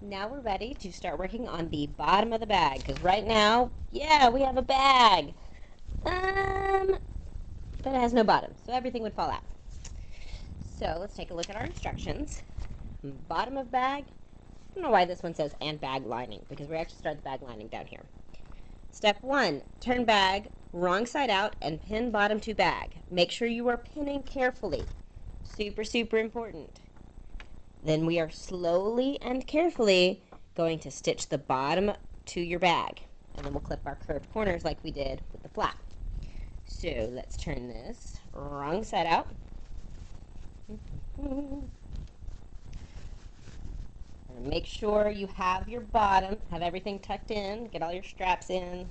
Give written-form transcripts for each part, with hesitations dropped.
Now we're ready to start working on the bottom of the bag, because right now, yeah, we have a bag, but it has no bottom, so everything would fall out. So let's take a look at our instructions. Bottom of bag. I don't know why this one says and bag lining, because we actually start the bag lining down here. Step 1, turn bag wrong side out and pin bottom to bag. Make sure you are pinning carefully. Super, super important. Then we are slowly and carefully going to stitch the bottom to your bag. And then we'll clip our curved corners like we did with the flap. So let's turn this wrong side out. And make sure you have your bottom, have everything tucked in, get all your straps in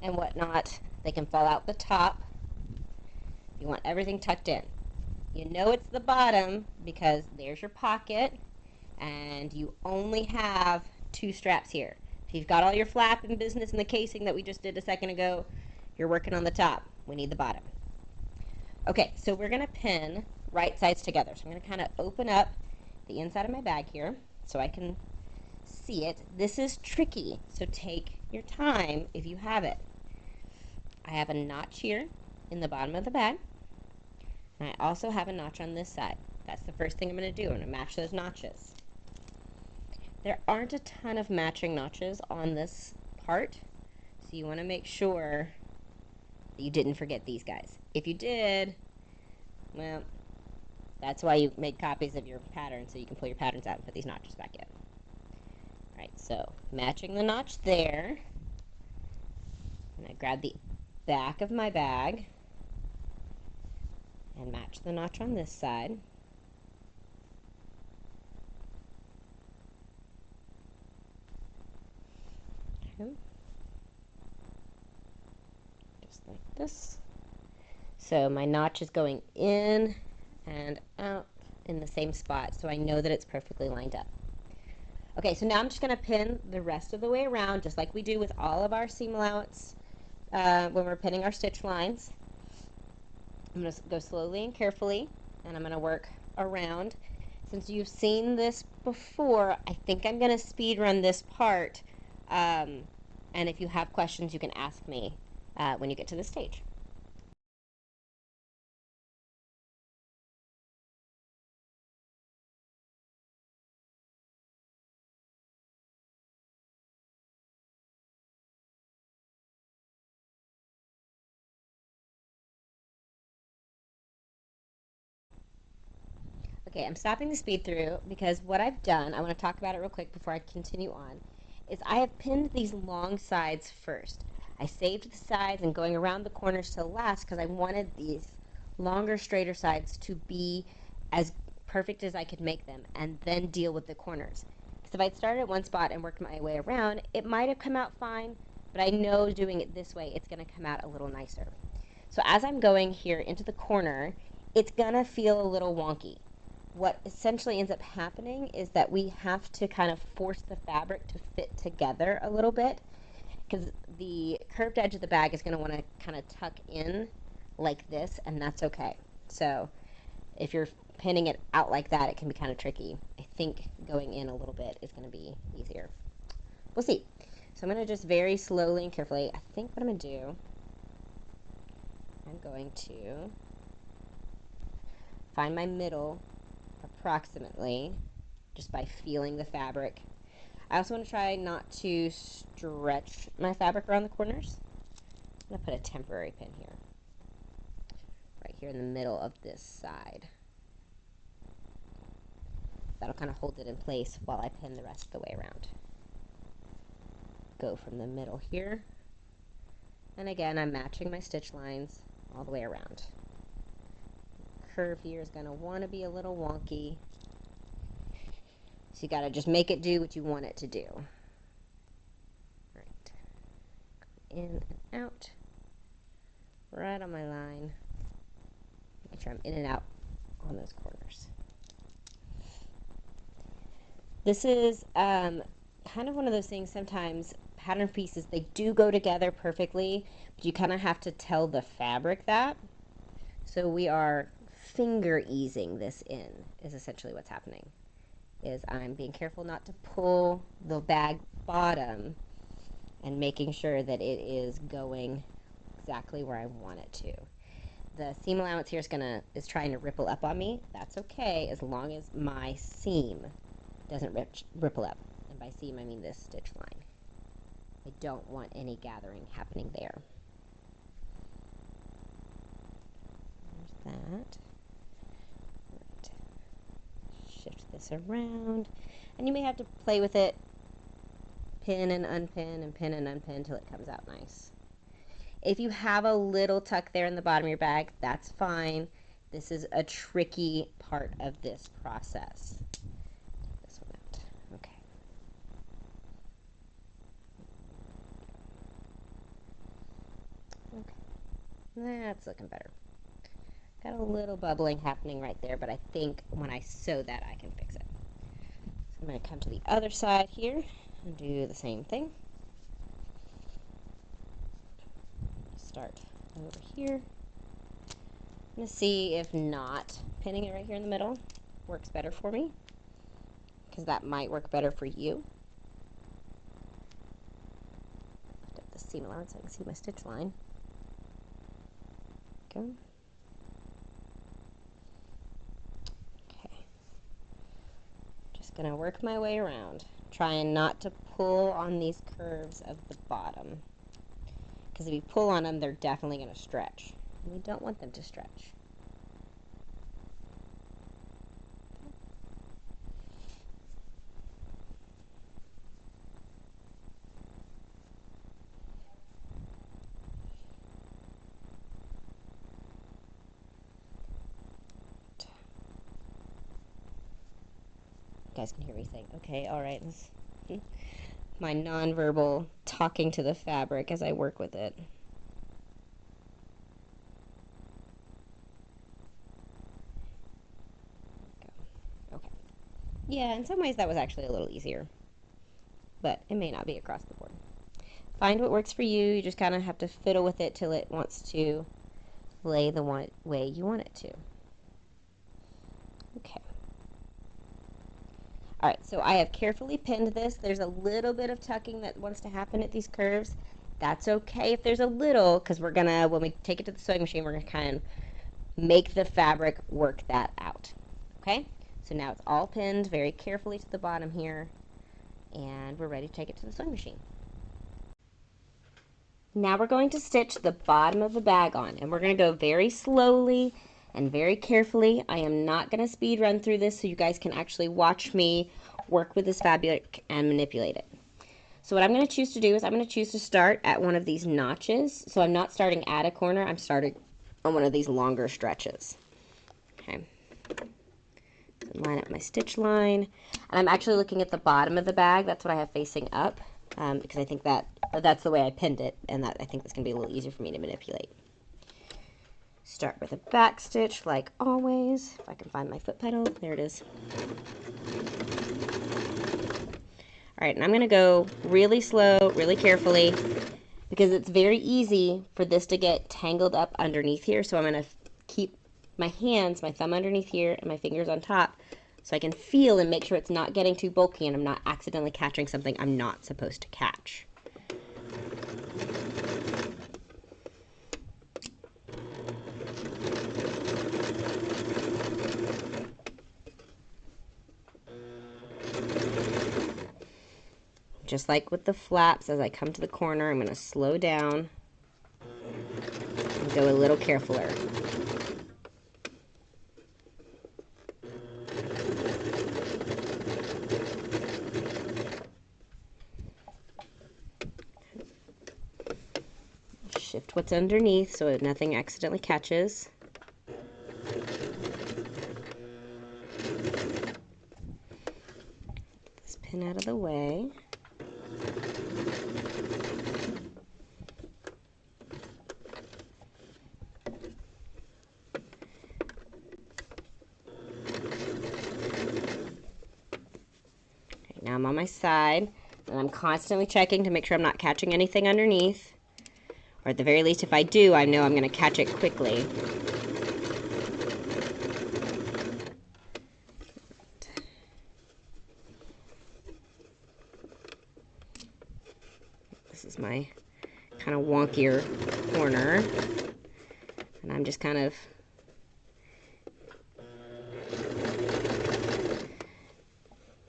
and whatnot. They can fall out the top. You want everything tucked in. You know it's the bottom because there's your pocket and you only have 2 straps here. If you've got all your flap and business in the casing that we just did a second ago, you're working on the top. We need the bottom. Okay, so we're going to pin right sides together. So I'm going to kind of open up the inside of my bag here so I can see it. This is tricky, so take your time if you have it. I have a notch here in the bottom of the bag. And I also have a notch on this side. That's the first thing I'm going to do. I'm going to match those notches. There aren't a ton of matching notches on this part, so you want to make sure that you didn't forget these guys. If you did, well, that's why you make copies of your pattern, so you can pull your patterns out and put these notches back in. Alright, so matching the notch there. And I grab the back of my bag and match the notch on this side. Okay. Just like this. So my notch is going in and out in the same spot, so I know that it's perfectly lined up. Okay, so now I'm just going to pin the rest of the way around, just like we do with all of our seam allowance when we're pinning our stitch lines. I'm going to go slowly and carefully, and I'm going to work around. Since you've seen this before, I think I'm going to speed run this part, and if you have questions, you can ask me when you get to this stage. Okay, I'm stopping the speed through because what I've done, I want to talk about it real quick before I continue on, is I have pinned these long sides first. I saved the sides and going around the corners to last because I wanted these longer, straighter sides to be as perfect as I could make them and then deal with the corners. Because if I'd started at one spot and worked my way around, it might have come out fine, but I know doing it this way, it's going to come out a little nicer. So as I'm going here into the corner, it's going to feel a little wonky. What essentially ends up happening is that we have to kind of force the fabric to fit together a little bit because the curved edge of the bag is going to want to kind of tuck in like this, and that's okay. So if you're pinning it out like that, it can be kind of tricky. I think going in a little bit is going to be easier. We'll see. So I'm going to just very slowly and carefully, I think what I'm going to do, I'm going to find my middle approximately just by feeling the fabric. I also want to try not to stretch my fabric around the corners. I'm going to put a temporary pin here, right here in the middle of this side. That'll kind of hold it in place while I pin the rest of the way around. Go from the middle here, and again I'm matching my stitch lines all the way around. Curve here is going to want to be a little wonky, so you got to just make it do what you want it to do. Right, in and out, right on my line. Make sure I'm in and out on those corners. This is kind of one of those things. Sometimes pattern pieces, they do go together perfectly, but you kind of have to tell the fabric that. So we are finger easing this in is essentially what's happening. is I'm being careful not to pull the bag bottom and making sure that it is going exactly where I want it to. The seam allowance here is trying to ripple up on me. That's okay as long as my seam doesn't ripple up. And by seam I mean this stitch line. I don't want any gathering happening there. There's that. Right. Shift this around. And you may have to play with it, pin and unpin and pin and unpin until it comes out nice. If you have a little tuck there in the bottom of your bag, that's fine. This is a tricky part of this process. Take this one out. Okay. Okay. That's looking better. Got a little bubbling happening right there, but I think when I sew that, I can fix it. So I'm going to come to the other side here and do the same thing. Start over here. I'm going to see if not pinning it right here in the middle works better for me, because that might work better for you. Lift up the seam allowance so I can see my stitch line. Go. Okay. Just going to work my way around, trying not to pull on these curves of the bottom, because if you pull on them, they're definitely going to stretch. We don't want them to stretch. You guys can hear me saying, okay, all right. My nonverbal talking to the fabric as I work with it. Okay. Yeah, in some ways that was actually a little easier, but it may not be across the board. Find what works for you. You just kind of have to fiddle with it till it wants to lay the way you want it to. Okay. All right, so I have carefully pinned this. There's a little bit of tucking that wants to happen at these curves. That's okay if there's a little, because we're gonna, when we take it to the sewing machine, we're gonna kind of make the fabric work that out. Okay, so now it's all pinned very carefully to the bottom here, and we're ready to take it to the sewing machine. Now we're going to stitch the bottom of the bag on, and we're going to go very slowly and very carefully. I am not going to speed run through this so you guys can actually watch me work with this fabric and manipulate it. So what I'm going to choose to do is I'm going to choose to start at one of these notches. So I'm not starting at a corner, I'm starting on one of these longer stretches. Okay. So line up my stitch line. And I'm actually looking at the bottom of the bag. That's what I have facing up, because I think that's the way I pinned it, and that I think that's going to be a little easier for me to manipulate. Start with a back stitch like always. If I can find my foot pedal, there it is. Alright, and I'm going to go really slow, really carefully, because it's very easy for this to get tangled up underneath here. So I'm going to keep my hands, my thumb underneath here, and my fingers on top, so I can feel and make sure it's not getting too bulky and I'm not accidentally catching something I'm not supposed to catch. Just like with the flaps, as I come to the corner, I'm going to slow down and go a little carefuler. Shift what's underneath so nothing accidentally catches. This pin out of the way. Now I'm on my side, and I'm constantly checking to make sure I'm not catching anything underneath. Or at the very least, if I do, I know I'm going to catch it quickly. is my kind of wonkier corner. And I'm just kind of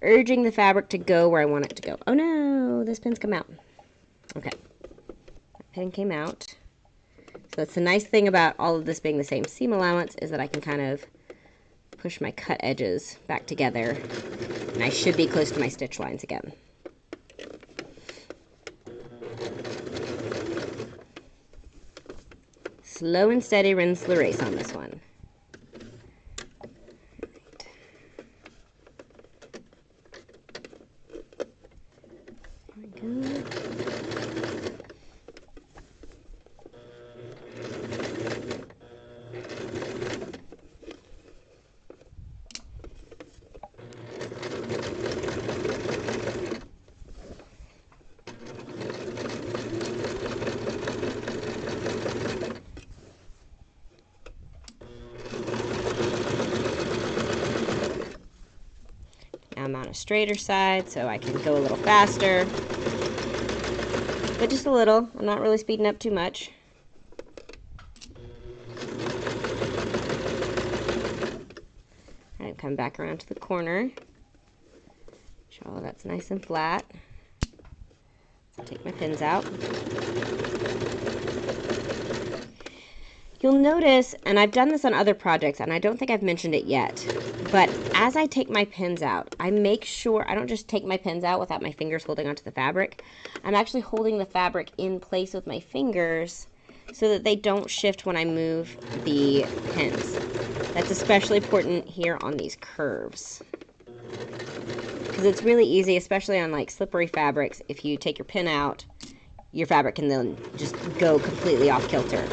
urging the fabric to go where I want it to go. Oh no, this pin's come out. Okay, that pin came out. So that's the nice thing about all of this being the same seam allowance, is that I can kind of push my cut edges back together, and I should be close to my stitch lines again. Slow and steady wins the race on this one. There we go. I'm on a straighter side, so I can go a little faster, but just a little. I'm not really speeding up too much. Alright, come back around to the corner. Sure, that's nice and flat. So take my pins out. You'll notice, and I've done this on other projects, and I don't think I've mentioned it yet, but as I take my pins out, I make sure I don't just take my pins out without my fingers holding onto the fabric. I'm actually holding the fabric in place with my fingers so that they don't shift when I move the pins. That's especially important here on these curves, because it's really easy, especially on like slippery fabrics. If you take your pin out, your fabric can then just go completely off kilter.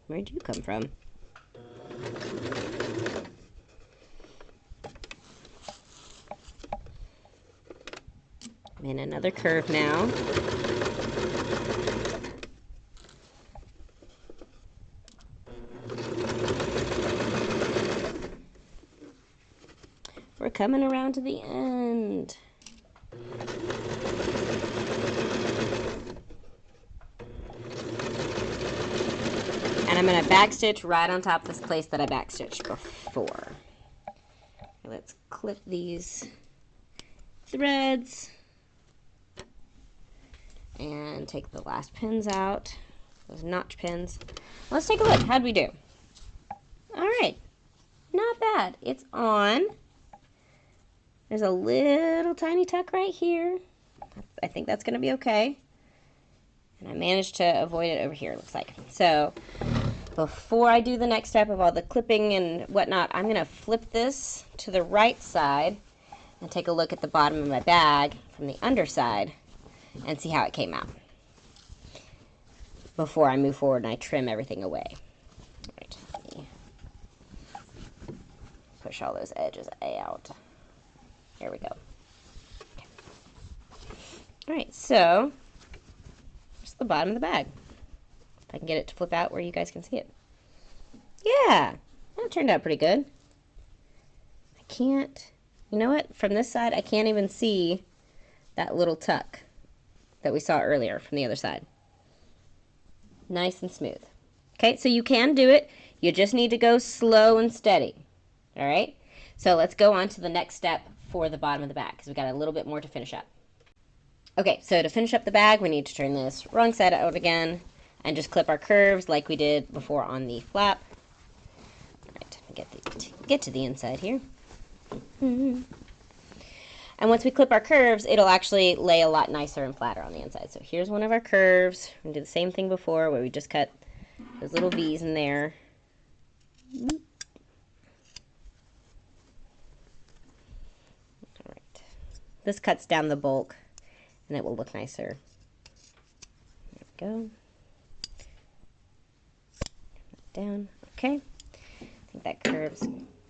Where'd you come from? I'm in another curve now. We're coming around to the end. And I'm going to backstitch right on top of this place that I backstitched before. Let's clip these threads and take the last pins out, those notch pins. Let's take a look. How'd we do? All right, not bad. It's on. There's a little tiny tuck right here. I think that's going to be okay. And I managed to avoid it over here, it looks like. So before I do the next step of all the clipping and whatnot, I'm going to flip this to the right side and take a look at the bottom of my bag from the underside and see how it came out before I move forward and I trim everything away. All right, let me push all those edges out. There we go. Okay. All right, so here's the bottom of the bag. If I can get it to flip out where you guys can see it. Yeah, that turned out pretty good. I can't, you know what? From this side, I can't even see that little tuck that we saw earlier from the other side. Nice and smooth. Okay, so you can do it. You just need to go slow and steady. All right? So let's go on to the next step for the bottom of the bag, because we've got a little bit more to finish up. Okay, so to finish up the bag, we need to turn this wrong side out again and just clip our curves like we did before on the flap. All right, get to the inside here. And once we clip our curves, it'll actually lay a lot nicer and flatter on the inside. So here's one of our curves. We're going to do the same thing before, where we just cut those little V's in there. All right. This cuts down the bulk, and it will look nicer. There we go. Down. Okay. I think that curves. Oh,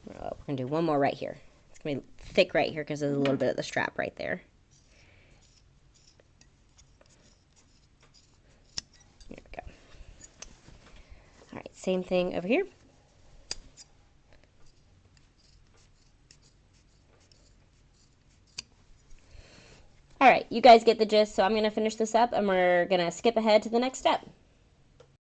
we're going to do one more right here. It's going to be thick right here because there's a little bit of the strap right there. There we go. All right, same thing over here. All right, you guys get the gist, so I'm going to finish this up and we're going to skip ahead to the next step.